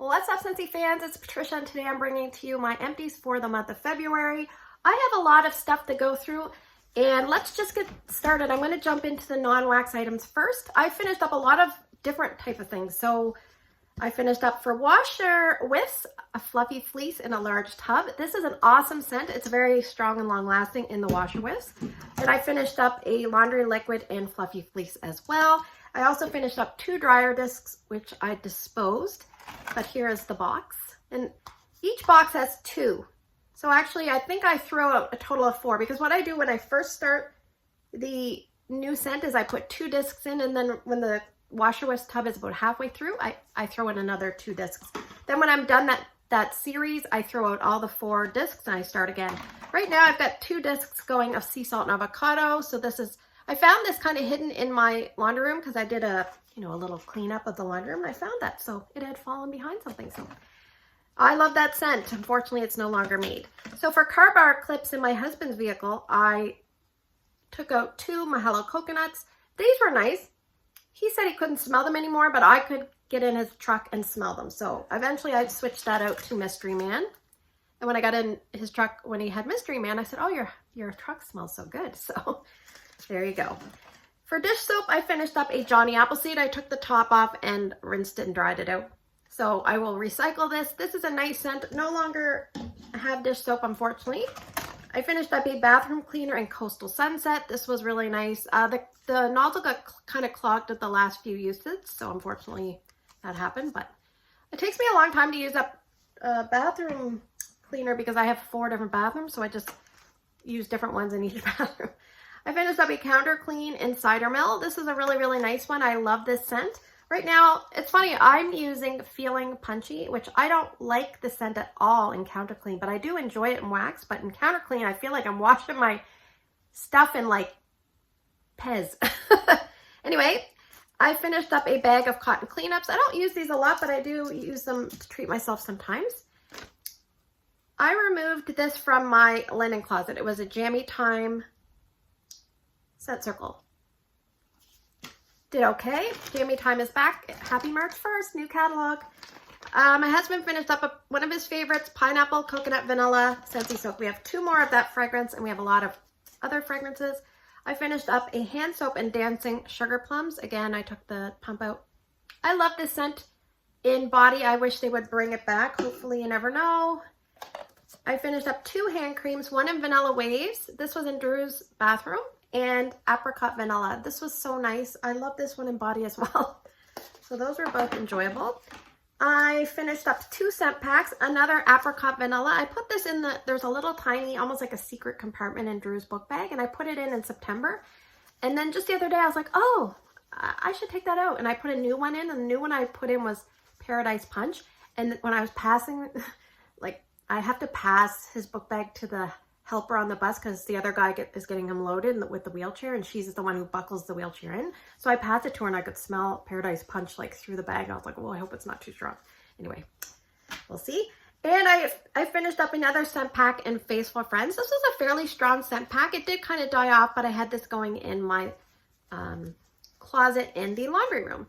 What's up, Scentsy fans? It's Patricia, and today I'm bringing to you my empties for the month of February. I have a lot of stuff to go through, and let's just get started. I'm going to jump into the non-wax items first. I finished up a lot of different type of things. So I finished up for washer whiffs, a fluffy fleece in a large tub. This is an awesome scent. It's very strong and long-lasting in the washer whiffs. And I finished up a laundry liquid and fluffy fleece as well. I also finished up 2 dryer discs, which I disposed. But here is the box, and each box has 2. So actually, I think I throw out a total of 4, because what I do when I first start the new scent is I put 2 discs in, and then when the washer whisk tub is about halfway through, I throw in another 2 discs. Then when I'm done that series, I throw out all the 4 discs and I start again. Right now, I've got 2 discs going of sea salt and avocado. So this is, I found this kind of hidden in my laundry room because I did a little cleanup of the laundry room. I found that, so it had fallen behind something. So I love that scent. Unfortunately, it's no longer made. So for car bar clips in my husband's vehicle, I took out 2 Mahalo coconuts. These were nice. He said he couldn't smell them anymore, but I could get in his truck and smell them. So eventually I switched that out to Mystery Man. And when I got in his truck, when he had Mystery Man, I said, oh, your truck smells so good. So there you go. For dish soap, I finished up a Johnny Appleseed. I took the top off and rinsed it and dried it out. So I will recycle this. This is a nice scent. No longer have dish soap, unfortunately. I finished up a bathroom cleaner in Coastal Sunset. This was really nice. The nozzle got kind of clogged at the last few uses, so unfortunately that happened. But it takes me a long time to use up a bathroom cleaner because I have 4 different bathrooms, so I just use different ones in each bathroom. I finished up a Counter Clean in Cider Mill. This is a really, really nice one. I love this scent. Right now, it's funny, I'm using Feeling Punchy, which I don't like the scent at all in Counter Clean, but I do enjoy it in wax. But in Counter Clean, I feel like I'm washing my stuff in like Pez. Anyway, I finished up a bag of cotton cleanups. I don't use these a lot, but I do use them to treat myself sometimes. I removed this from my linen closet. It was a Jammy Time Scent Circle. Did okay. Jammy Time is back. Happy March 1st, new catalog. My husband finished up one of his favorites, Pineapple Coconut Vanilla Scentsy Soap. We have 2 more of that fragrance, and we have a lot of other fragrances. I finished up a hand soap and Dancing Sugar Plums. Again, I took the pump out. I love this scent in body. I wish they would bring it back. Hopefully, you never know. I finished up 2 hand creams, one in Vanilla Waves. This was in Drew's bathroom. And Apricot Vanilla. This was so nice. I love this one in body as well. So those were both enjoyable. I finished up 2 scent packs, another Apricot Vanilla. I put this in there's a little tiny, almost like a secret compartment in Drew's book bag, and I put it in September. And then just the other day, I was like, oh, I should take that out. And I put a new one in, and the new one I put in was Paradise Punch. And when I was passing, like, I have to pass his book bag to the helper on the bus because the other guy is getting him loaded with the wheelchair, and she's the one who buckles the wheelchair in. So I passed it to her, and I could smell Paradise Punch like through the bag. I was like, well, I hope it's not too strong. Anyway, we'll see. And I finished up another scent pack in Face for Friends. This was a fairly strong scent pack. It did kind of die off, but I had this going in my closet in the laundry room.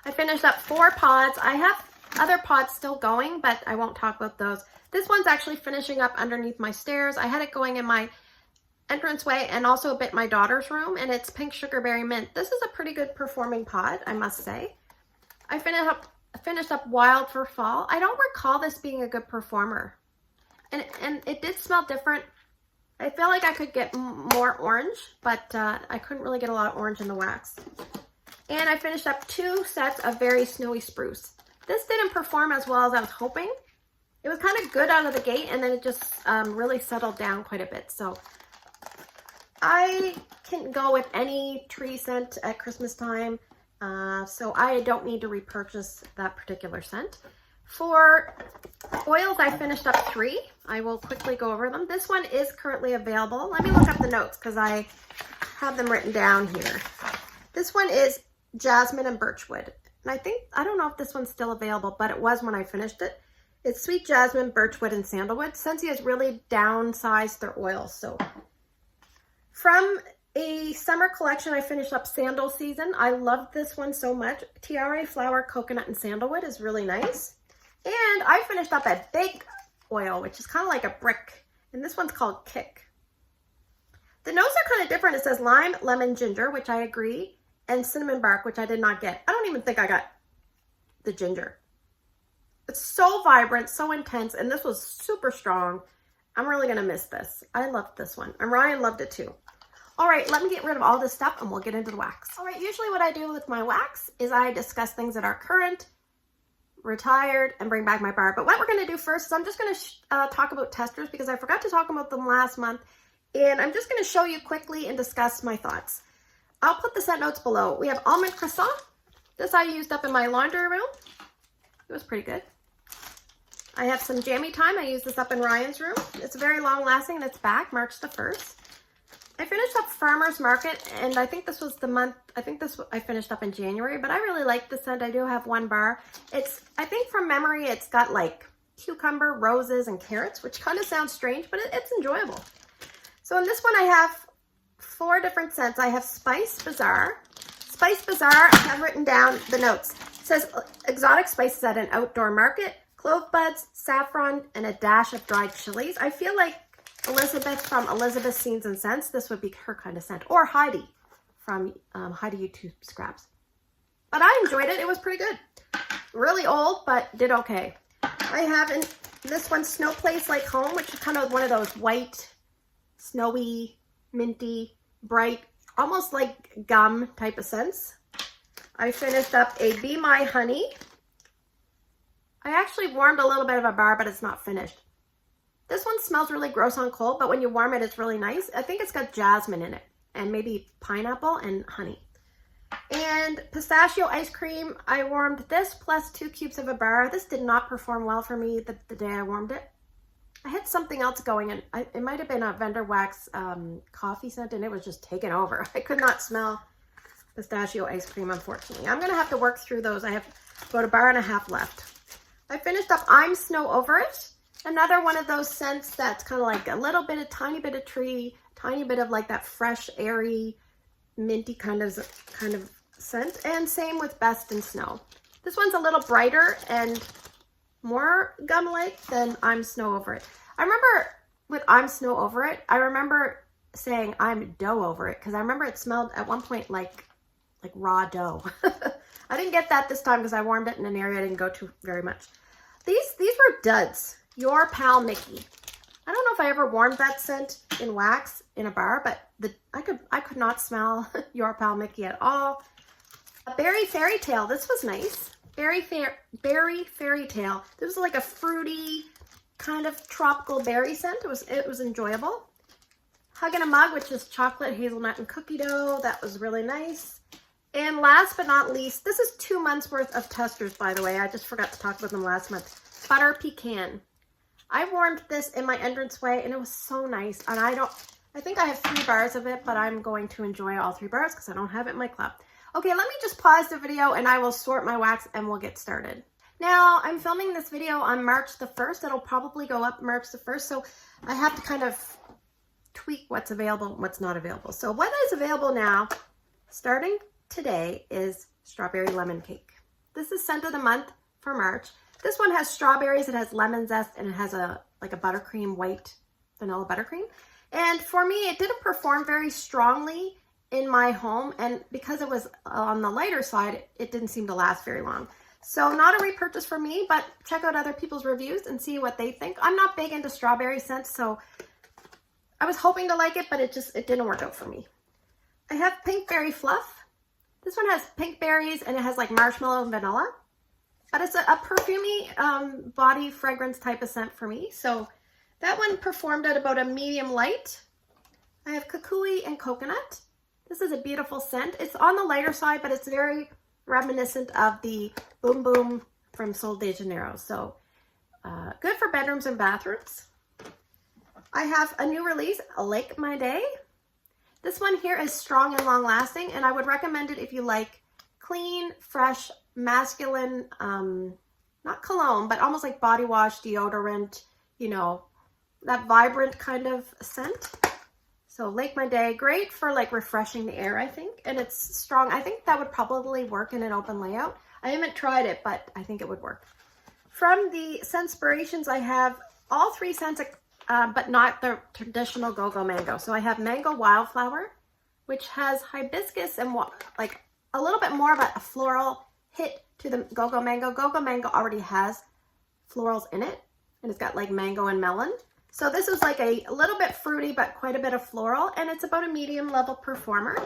I finished up 4 pods. I have other pods still going, but I won't talk about those. This one's actually finishing up underneath my stairs. I had it going in my entranceway and also a bit in my daughter's room, and it's Pink Sugarberry Mint. This is a pretty good performing pod, I must say. I finished up Wild for Fall. I don't recall this being a good performer. And it did smell different. I feel like I could get more orange, but I couldn't really get a lot of orange in the wax. And I finished up 2 sets of Very Snowy Spruce. This didn't perform as well as I was hoping. It was kind of good out of the gate, and then it just really settled down quite a bit. So I can go with any tree scent at Christmas time. So I don't need to repurchase that particular scent. For oils, I finished up 3. I will quickly go over them. This one is currently available. Let me look up the notes because I have them written down here. This one is Jasmine and Birchwood. And I don't know if this one's still available, but it was when I finished it. It's Sweet Jasmine, Birchwood, and Sandalwood. Scentsy has really downsized their oils. So from a summer collection, I finished up Sandal Season. I love this one so much. Tiare Flower, Coconut, and Sandalwood is really nice. And I finished up a big oil, which is kind of like a brick. And this one's called Kick. The notes are kind of different. It says lime, lemon, ginger, which I agree, and cinnamon bark, which I did not get. I don't even think I got the ginger. It's so vibrant, so intense, and this was super strong. I'm really going to miss this. I loved this one, and Ryan loved it too. All right, let me get rid of all this stuff, and we'll get into the wax. All right, usually what I do with my wax is I discuss things that are current, retired, and bring back my bar. But what we're going to do first is I'm just going to talk about testers because I forgot to talk about them last month. And I'm just going to show you quickly and discuss my thoughts. I'll put the scent notes below. We have almond croissant. This I used up in my laundry room. It was pretty good. I have some jammy time. I used this up in Ryan's room. It's very long lasting and it's back March the 1st. I finished up Farmer's Market, and I think this was the month, I finished up in January, but I really like the scent. I do have one bar. I think from memory, it's got like cucumber, roses, and carrots, which kind of sounds strange, but it's enjoyable. So in this one, I have 4 different scents. I have Spice Bazaar. Spice Bazaar, I have written down the notes. It says exotic spices at an outdoor market, clove buds, saffron, and a dash of dried chilies. I feel like Elizabeth from Elizabeth's Scenes and Scents, this would be her kind of scent. Or Heidi from Heidi YouTube Scraps. But I enjoyed it. It was pretty good. Really old, but did okay. I have in this one Snow Place Like Home, which is kind of one of those white, snowy, minty, bright, almost like gum type of scents. I finished up a Be My Honey. I actually warmed a little bit of a bar, but it's not finished. This one smells really gross on cold, but when you warm it, it's really nice. I think it's got jasmine in it and maybe pineapple and honey. And pistachio ice cream, I warmed this plus 2 cubes of a bar. This did not perform well for me the day I warmed it. I had something else going, and it might have been a Vendor Wax coffee scent, and it was just taken over. I could not smell pistachio ice cream, unfortunately. I'm going to have to work through those. I have about a bar and a half left. I finished up I'm Snow Over It. Another one of those scents that's kind of like a little bit, a tiny bit of tree, tiny bit of like that fresh, airy, minty kind of scent. And same with Best in Snow. This one's a little brighter and more gum-like than I'm Snow Over It. I remember with I'm Snow Over It, I remember saying I'm dough over it because I remember it smelled at one point like raw dough. I didn't get that this time because I warmed it in an area I didn't go to very much. These were duds. Your Pal Mickey. I don't know if I ever warmed that scent in wax in a bar, but I could not smell Your Pal Mickey at all. A Berry Fairy Tale. This was nice. Berry Fairy Tale. This was like a fruity kind of tropical berry scent. It was enjoyable. Hug in a Mug, which is chocolate, hazelnut, and cookie dough. That was really nice. And last but not least, this is 2 months worth of testers, by the way. I just forgot to talk about them last month. Butter Pecan. I warmed this in my entranceway, and it was so nice. And I think I have 3 bars of it, but I'm going to enjoy all 3 bars because I don't have it in my club. Okay, let me just pause the video and I will sort my wax and we'll get started. Now, I'm filming this video on March the 1st. It'll probably go up March the 1st, so I have to kind of tweak what's available and what's not available. So what is available now, starting today, is Strawberry Lemon Cake. This is Scent of the Month for March. This one has strawberries, it has lemon zest, and it has like a buttercream, white vanilla buttercream. And for me, it didn't perform very strongly in my home, and because it was on the lighter side, it didn't seem to last very long. So not a repurchase for me, but check out other people's reviews and see what they think. I'm not big into strawberry scents, so I was hoping to like it, but it didn't work out for me. I have Pink Berry Fluff. This one has pink berries and it has like marshmallow and vanilla, but it's a perfumey body fragrance type of scent for me. So that one performed at about a medium light. I have Kukui and Coconut. This is a beautiful scent. It's on the lighter side, but it's very reminiscent of the Boom Boom from Sol de Janeiro. So good for bedrooms and bathrooms. I have a new release, Lake My Day. This one here is strong and long lasting, and I would recommend it if you like clean, fresh, masculine, not cologne, but almost like body wash, deodorant, you know, that vibrant kind of scent. So Lake My Day, great for like refreshing the air, I think. And it's strong. I think that would probably work in an open layout. I haven't tried it, but I think it would work. From the Scentspirations, I have all 3 scents, but not the traditional Go-Go Mango. So I have Mango Wildflower, which has hibiscus and like a little bit more of a floral hit to the Go-Go Mango. Go-Go Mango already has florals in it, and it's got like mango and melon. So this is like a little bit fruity, but quite a bit of floral, and it's about a medium level performer.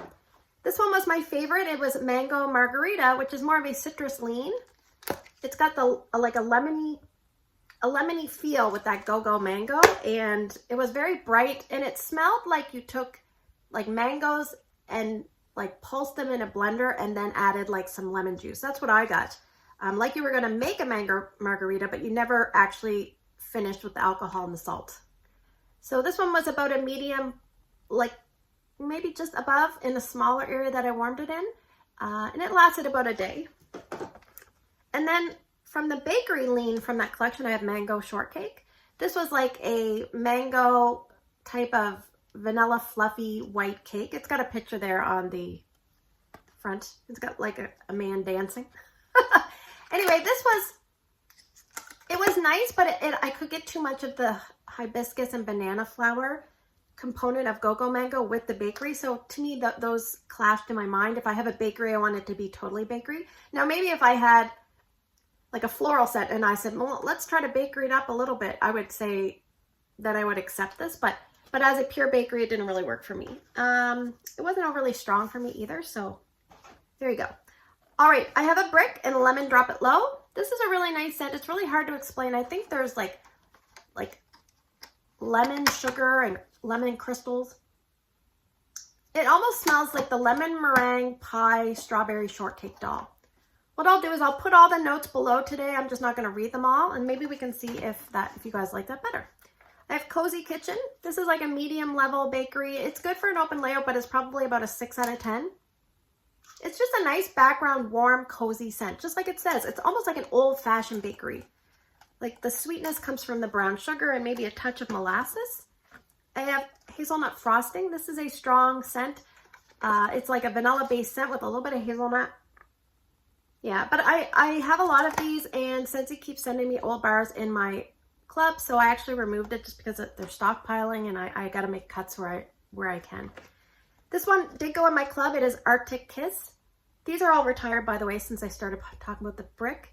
This one was my favorite. It was Mango Margarita, which is more of a citrus lean. It's got the like a lemony feel with that Go-Go Mango, and it was very bright, and it smelled like you took like mangoes and like pulsed them in a blender and then added like some lemon juice. That's what I got. Like you were gonna make a mango margarita, but you never actually finished with the alcohol and the salt. So this one was about a medium, like maybe just above in a smaller area that I warmed it in. And it lasted about a day. And then from the bakery lean from that collection, I have Mango Shortcake. This was like a mango type of vanilla fluffy white cake. It's got a picture there on the front. It's got like a man dancing. Anyway, it was nice, but I could get too much of the hibiscus and banana flower component of Go-Go Mango with the bakery. So to me, those clashed in my mind. If I have a bakery, I want it to be totally bakery. Now, maybe if I had like a floral set and I said, well, let's try to bakery it up a little bit, I would say that I would accept this. But as a pure bakery, it didn't really work for me. It wasn't overly strong for me either. So there you go. All right, I have a brick and lemon drop it low. This is a really nice scent. It's really hard to explain. I think there's like lemon sugar and lemon crystals. It almost smells like the lemon meringue pie strawberry shortcake doll. What I'll do is I'll put all the notes below today. I'm just not going to read them all, and maybe we can see if you guys like that better. I have Cozy Kitchen. This is like a medium level bakery. It's good for an open layout, but it's probably about a 6 out of 10. It's just a nice background, warm, cozy scent, just like it says. It's almost like an old-fashioned bakery. Like the sweetness comes from the brown sugar and maybe a touch of molasses. I have hazelnut frosting. This is a strong scent. It's like a vanilla-based scent with a little bit of hazelnut. Yeah, but I have a lot of these, and Scentsy keeps sending me old bars in my club, so I actually removed it just because they're stockpiling, and I got to make cuts where I can. This one did go in my club. It is Arctic Kiss. These are all retired, by the way, since I started talking about the brick.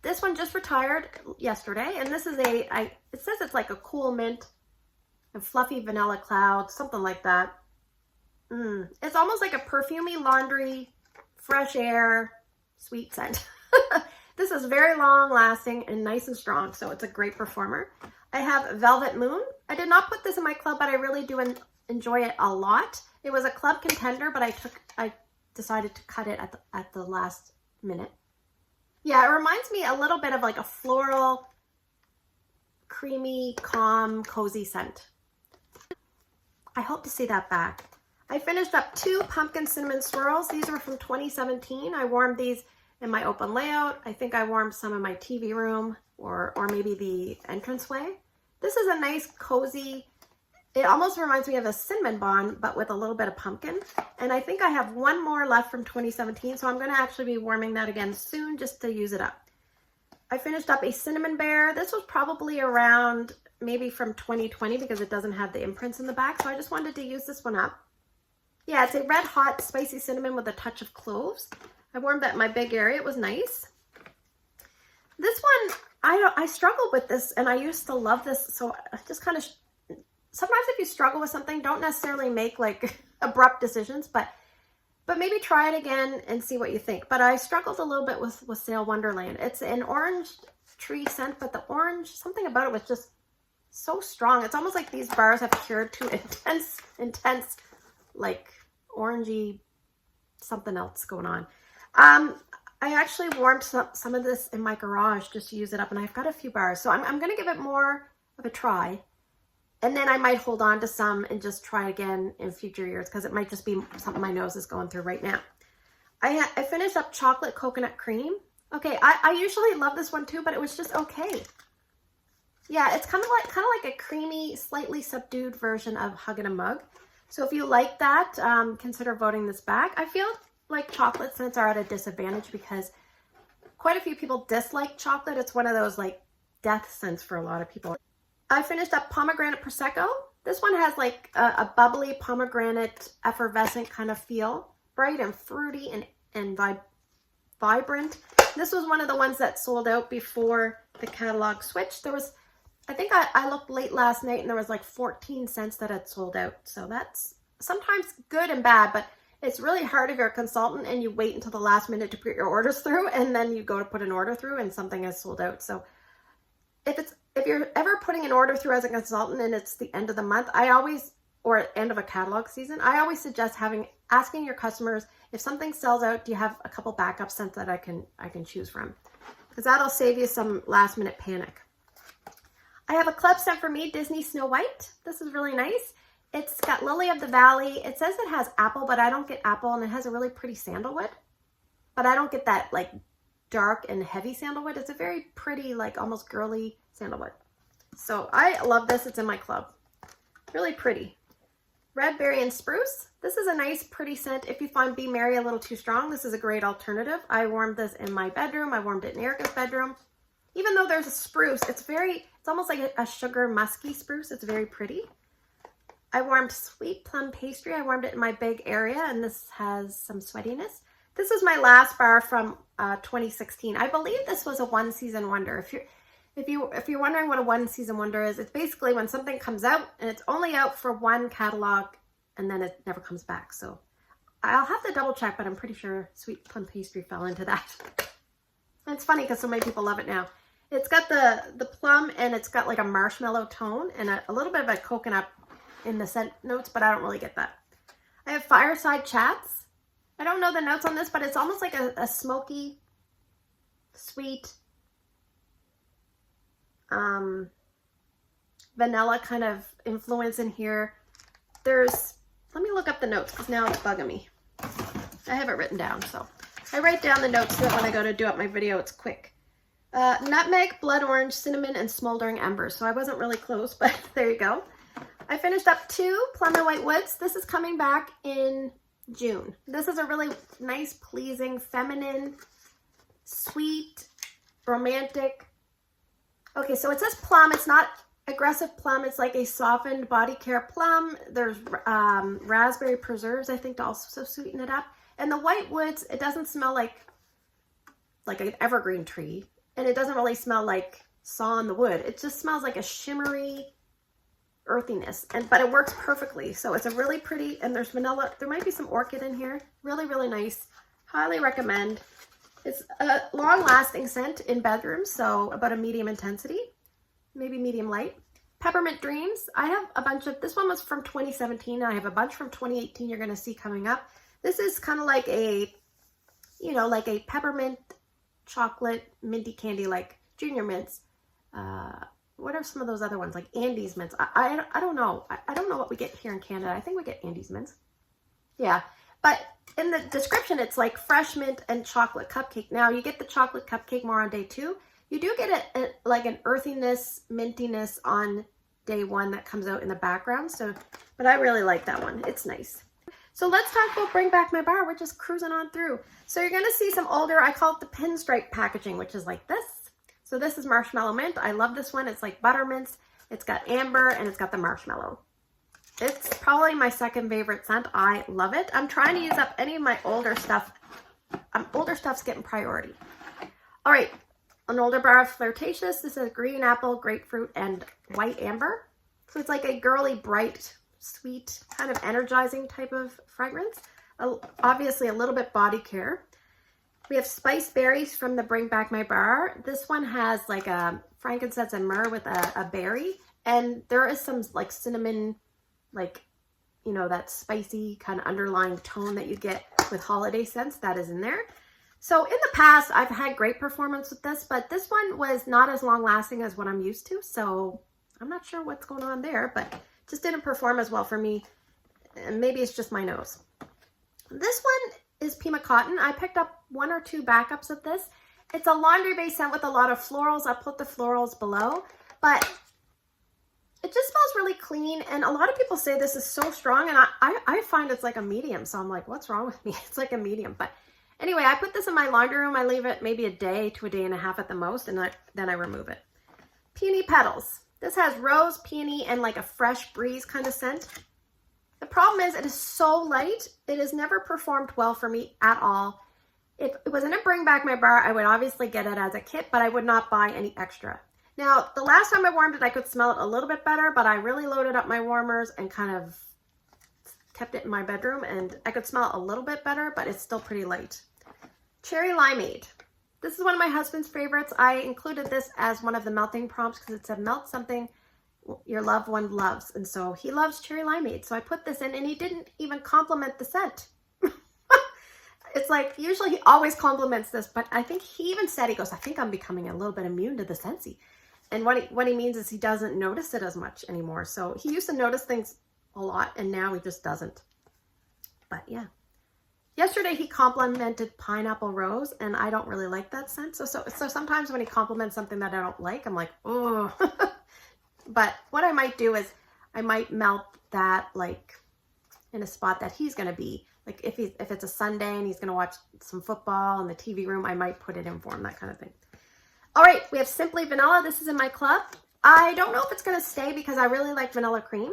This one just retired yesterday, and this is it says it's like a cool mint, a fluffy vanilla cloud, something like that. It's almost like a perfumey laundry, fresh air, sweet scent. This is very long lasting and nice and strong, so it's a great performer. I have Velvet Moon. I did not put this in my club, but I really do enjoy it a lot. It was a club contender, but I decided to cut it at the last minute. Yeah, it reminds me a little bit of like a floral, creamy, calm, cozy scent. I hope to see that back. I finished up 2 pumpkin cinnamon swirls. These were from 2017. I warmed these in my open layout. I think I warmed some in my TV room or maybe the entranceway. This is a nice, cozy, it almost reminds me of a cinnamon bun, but with a little bit of pumpkin. And I think I have 1 more left from 2017, so I'm going to actually be warming that again soon just to use it up. I finished up a Cinnamon Bear. This was probably around maybe from 2020 because it doesn't have the imprints in the back, so I just wanted to use this one up. Yeah, it's a red hot spicy cinnamon with a touch of cloves. I warmed that in my big area. It was nice. This one, I struggled with this, and I used to love this, so I just kind of... Sometimes if you struggle with something, don't necessarily make like abrupt decisions, but maybe try it again and see what you think. But I struggled a little bit with Sail Wonderland. It's an orange tree scent, but the orange, something about it was just so strong. It's almost like these bars have cured to intense, like orangey, something else going on. I actually warmed some of this in my garage just to use it up, and I've got a few bars. So I'm going to give it more of a try. And then I might hold on to some and just try again in future years because it might just be something my nose is going through right now. I finished up Chocolate Coconut Cream. Okay, I usually love this one too, but it was just okay. Yeah, it's kind of like a creamy, slightly subdued version of Hug in a Mug. So if you like that, consider voting this back. I feel like chocolate scents are at a disadvantage because quite a few people dislike chocolate. It's one of those like death scents for a lot of people. I finished up pomegranate prosecco. This one has like a bubbly pomegranate effervescent kind of feel, bright and fruity and vibrant. This was one of the ones that sold out before the catalog switched. There was, I think I looked late last night and there was like 14 cents that had sold out. So that's sometimes good and bad, but it's really hard if you're a consultant and you wait until the last minute to put your orders through, and then you go to put an order through and something has sold out. So if you're ever putting an order through as a consultant and it's the end of the month, or end of a catalog season, I always suggest asking your customers, if something sells out, do you have a couple backup scents that I can choose from? Because that'll save you some last minute panic. I have a club scent for me, Disney Snow White. This is really nice. It's got Lily of the Valley. It says it has apple, but I don't get apple, and it has a really pretty sandalwood. But I don't get that like dark and heavy sandalwood. It's a very pretty, like almost girly sandalwood. So I love this. It's in my club. Really pretty. Red Berry and Spruce. This is a nice, pretty scent. If you find Be Merry a little too strong, this is a great alternative. I warmed this in my bedroom. I warmed it in Erica's bedroom. Even though there's a spruce, it's almost like a sugar musky spruce. It's very pretty. I warmed Sweet Plum Pastry. I warmed it in my big area, and this has some sweatiness. This is my last bar from 2016. I believe this was a one season wonder. If you're wondering what a one season wonder is, it's basically when something comes out and it's only out for one catalog and then it never comes back. So I'll have to double check, but I'm pretty sure Sweet Plum Pastry fell into that. And it's funny because so many people love it now. It's got the plum, and it's got like a marshmallow tone and a little bit of a coconut in the scent notes, but I don't really get that. I have Fireside Chats. I don't know the notes on this, but it's almost like a smoky, sweet, vanilla kind of influence in here. Let me look up the notes because now it's bugging me. I have it written down, so I write down the notes so that when I go to do up my video, it's quick. Nutmeg, blood orange, cinnamon, and smoldering embers. So I wasn't really close, but there you go. I finished up 2 Plum and White Woods. This is coming back in June. This is a really nice, pleasing, feminine, sweet, romantic. Okay, so it says plum. It's not aggressive plum. It's like a softened body care plum. There's raspberry preserves, I think, to also sweeten it up. And the White Woods, it doesn't smell like an evergreen tree. And it doesn't really smell like saw in the wood. It just smells like a shimmery earthiness, but it works perfectly. So it's a really pretty, and there's vanilla. There might be some orchid in here. Really, really nice. Highly recommend. It's a long-lasting scent in bedrooms, so about a medium intensity, maybe medium light. Peppermint Dreams. I have a bunch of, this one was from 2017. I have a bunch from 2018 you're going to see coming up. This is kind of like a, like a peppermint chocolate minty candy, like Junior Mints. What are some of those other ones, like Andes Mints? I don't know. I don't know what we get here in Canada. I think we get Andes Mints. Yeah, but in the description, it's like fresh mint and chocolate cupcake. Now, you get the chocolate cupcake more on day 2. You do get like an earthiness, mintiness on day 1 that comes out in the background. So, but I really like that one. It's nice. So let's talk about Bring Back My Bar. We're just cruising on through. So you're going to see some older, I call it the pinstripe packaging, which is like this. So this is Marshmallow Mint. I love this one. It's like buttermints. It's got amber and it's got the marshmallow. It's probably my second favorite scent. I love it. I'm trying to use up any of my older stuff. Older stuff's getting priority. All right, an older bar of Flirtatious. This is green apple, grapefruit, and white amber. So it's like a girly, bright, sweet, kind of energizing type of fragrance. Obviously a little bit body care. We have Spiced Berries from the Bring Back My Bar. This one has like a frankincense and myrrh with a berry. And there is some like cinnamon, like, that spicy kind of underlying tone that you get with holiday scents. That is in there. So in the past, I've had great performance with this, but this one was not as long lasting as what I'm used to. So I'm not sure what's going on there, but it just didn't perform as well for me. And maybe it's just my nose. This one is Pima Cotton. I picked up 1 or 2 backups of this. It's a laundry base scent with a lot of florals. I'll put the florals below, but it just smells really clean. And a lot of people say this is so strong, and I find it's like a medium. So I'm like, what's wrong with me? It's like a medium, Anyway, I put this in my laundry room. I leave it maybe a day to a day and a half at the most, and then I remove it. Peony Petals. This has rose, peony, and like a fresh breeze kind of scent. The problem is it is so light. It has never performed well for me at all. If it was in a bring back my bar, I would obviously get it as a kit, but I would not buy any extra. Now, the last time I warmed it, I could smell it a little bit better, but I really loaded up my warmers and kind of kept it in my bedroom, and I could smell it a little bit better, but it's still pretty light. Cherry Limeade. This is one of my husband's favorites. I included this as one of the melting prompts because it said melt something your loved one loves. And so he loves Cherry Limeade. So I put this in, and he didn't even compliment the scent. It's like, usually he always compliments this, but I think he even said, he goes, I think I'm becoming a little bit immune to the Scentsy. And what he means is he doesn't notice it as much anymore. So he used to notice things a lot, and now he just doesn't. But yeah. Yesterday he complimented Pineapple Rose, and I don't really like that scent. So sometimes when he compliments something that I don't like, I'm like, oh. But what I might do is I might melt that like in a spot that he's going to be. Like if it's a Sunday and he's going to watch some football in the TV room, I might put it in for him, that kind of thing. All right, we have Simply Vanilla. This is in my club. I don't know if it's going to stay because I really like vanilla cream.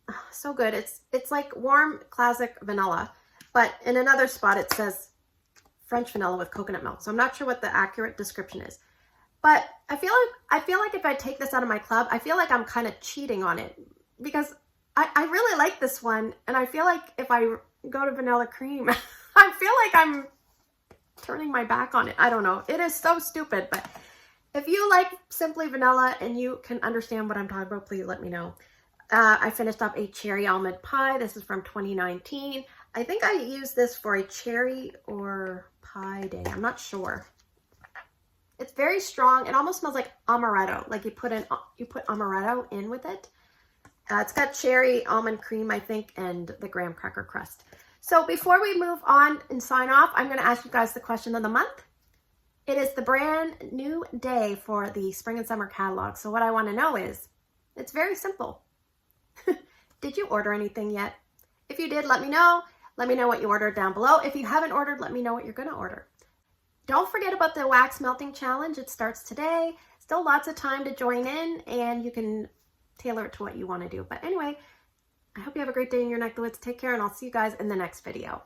Oh, so good. It's like warm classic vanilla, but in another spot it says French vanilla with coconut milk. So I'm not sure what the accurate description is. But I feel like if I take this out of my club, I feel like I'm kind of cheating on it because I really like this one, and I feel like if I go to vanilla cream, I feel like I'm turning my back on it. I don't know. It is so stupid, but if you like Simply Vanilla and you can understand what I'm talking about, please let me know. I finished up a cherry almond pie. This is from 2019. I think I used this for a cherry or pie day. I'm not sure. It's very strong. It almost smells like amaretto. Like you put amaretto in with it. It's got cherry, almond cream, I think, and the graham cracker crust. So before we move on and sign off, I'm going to ask you guys the question of the month. It is the brand new day for the spring and summer catalog. So what I want to know is, it's very simple. Did you order anything yet? If you did, let me know. Let me know what you ordered down below. If you haven't ordered, let me know what you're going to order. Don't forget about the wax melting challenge. It starts today. Still lots of time to join in, and you can tailor it to what you want to do. But anyway, I hope you have a great day in your neck of the woods. Take care, and I'll see you guys in the next video.